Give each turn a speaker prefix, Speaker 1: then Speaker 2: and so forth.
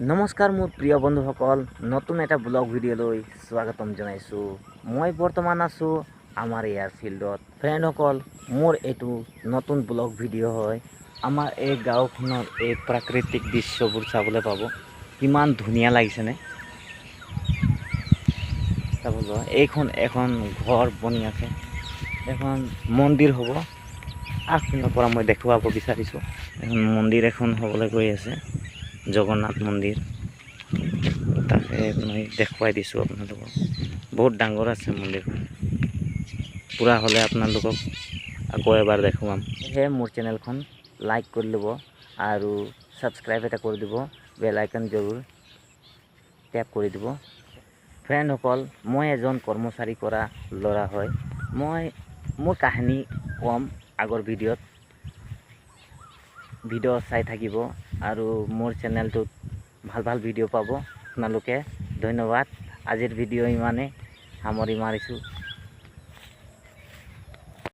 Speaker 1: নমস্কাৰ মোৰ প্ৰিয় বন্ধুসকল, নতুন এটা ব্লগ ভিডিঅ'লৈ স্বাগতম জনাইছোঁ। মই বৰ্তমান আছোঁ আমাৰ ইয়াৰ ফিল্ডত। ফ্ৰেণ্ডসকল, মোৰ এইটো নতুন ব্লগ ভিডিঅ' হয়। আমাৰ এই গাঁওখনৰ এই প্ৰাকৃতিক দৃশ্যবোৰ চাবলৈ পাব। কিমান ধুনীয়া লাগিছেনে চাবলৈ। এইখন এখন ঘৰ বনি আছে, এখন মন্দিৰ হ'ব। আগপিনৰ পৰা মই দেখুৱাব বিচাৰিছোঁ, এখন মন্দিৰ এখন হ'বলৈ গৈ আছে, জগন্নাথ মন্দিৰ। তাকে মই দেখুৱাই দিছোঁ আপোনালোকক। বহুত ডাঙৰ আছে মন্দিৰখন। পূৰা হ'লে আপোনালোকক আকৌ এবাৰ দেখুৱাম। সেয়ে মোৰ চেনেলখন লাইক কৰি ল'ব আৰু ছাবস্ক্ৰাইব এটা কৰি দিব, বেল আইকন জৰুৰ টেপ কৰি দিব। ফ্ৰেণ্ডসকল, মই এজন কৰ্মচাৰী কৰা ল'ৰা হয়। মই মোৰ কাহিনী ক'ম আগৰ ভিডিঅ' চাই থাকিব আৰু মোৰ চেনেলটোত ভাল ভিডিঅ' পাব আপোনালোকে। ধন্যবাদ। আজিৰ ভিডিঅ' ইমানে সামৰি মাৰিছোঁ।